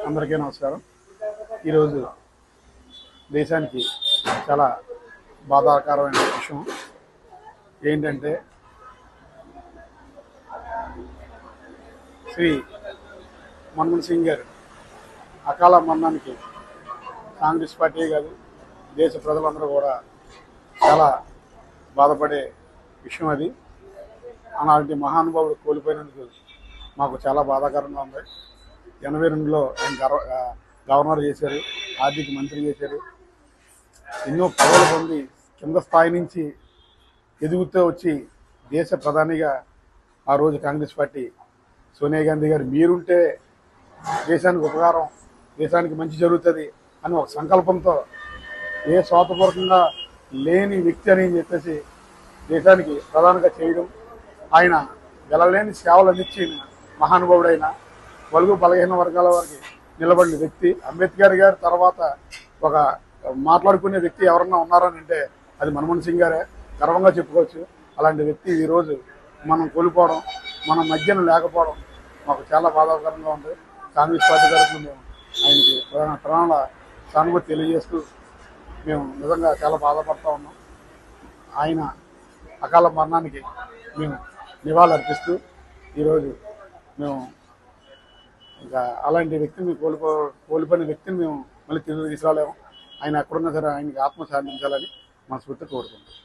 అందరికీ నమస్కారం. ఈరోజు దేశానికి చాలా బాధాకరమైన విషయం ఏంటంటే శ్రీ మన్మోహన్ సింగ్ గారు అకాల మరణానికి కాంగ్రెస్ పార్టీ కాదు దేశ ప్రజలందరూ కూడా చాలా బాధపడే విషయం. అది అలాంటి మహానుభావుడు కోల్పోయినందుకు మాకు చాలా బాధాకరంగా ఉంది. 82లో ఆయన గవర్నర్ చేశారు, ఆర్థిక మంత్రి చేశారు, ఎన్నో పదవులు పొంది కింద స్థాయి నుంచి ఎదుగుతూ వచ్చి దేశ ప్రధానిగా ఆ రోజు కాంగ్రెస్ పార్టీ సోనియా గాంధీ గారు మీరుంటే దేశానికి ఉపకారం, దేశానికి మంచి జరుగుతుంది అని ఒక సంకల్పంతో ఏ స్వార్థపూర్వకంగా లేని వ్యక్తి అని చెప్పేసి దేశానికి ప్రధానంగా చేయడం, ఆయన వెలలేని సేవలు అందించిన మహానుభావుడైన బలుగు బలహీన వర్గాల వారికి నిలబడిన వ్యక్తి. అంబేద్కర్ గారి తర్వాత ఒక మాట్లాడుకునే వ్యక్తి ఎవరన్నా ఉన్నారని అంటే అది మన్మోహన్ సింగ్ గారే, గర్వంగా చెప్పుకోవచ్చు. అలాంటి వ్యక్తి ఈరోజు మనం కోల్పోవడం, మన మధ్యన లేకపోవడం మాకు చాలా బాధాకరంగా ఉంది. కాంగ్రెస్ పార్టీ తరఫున మేము ఆయనకి ప్రాణాల సానుభూతి తెలియజేస్తూ మేము నిజంగా చాలా బాధపడుతూ ఉన్నాం. ఆయన అకాల మరణానికి మేము నివాళులు అర్పిస్తూ ఈరోజు మేము ఇంకా అలాంటి వ్యక్తిని కోల్పోయిన వ్యక్తిని మేము మళ్ళీ తిరిగి తీసుకురాలేము. ఆయన ఎక్కడున్నా సరే ఆయనకి ఆత్మ శాంతించాలని మనస్ఫూర్తిగా కోరుకుంటాం.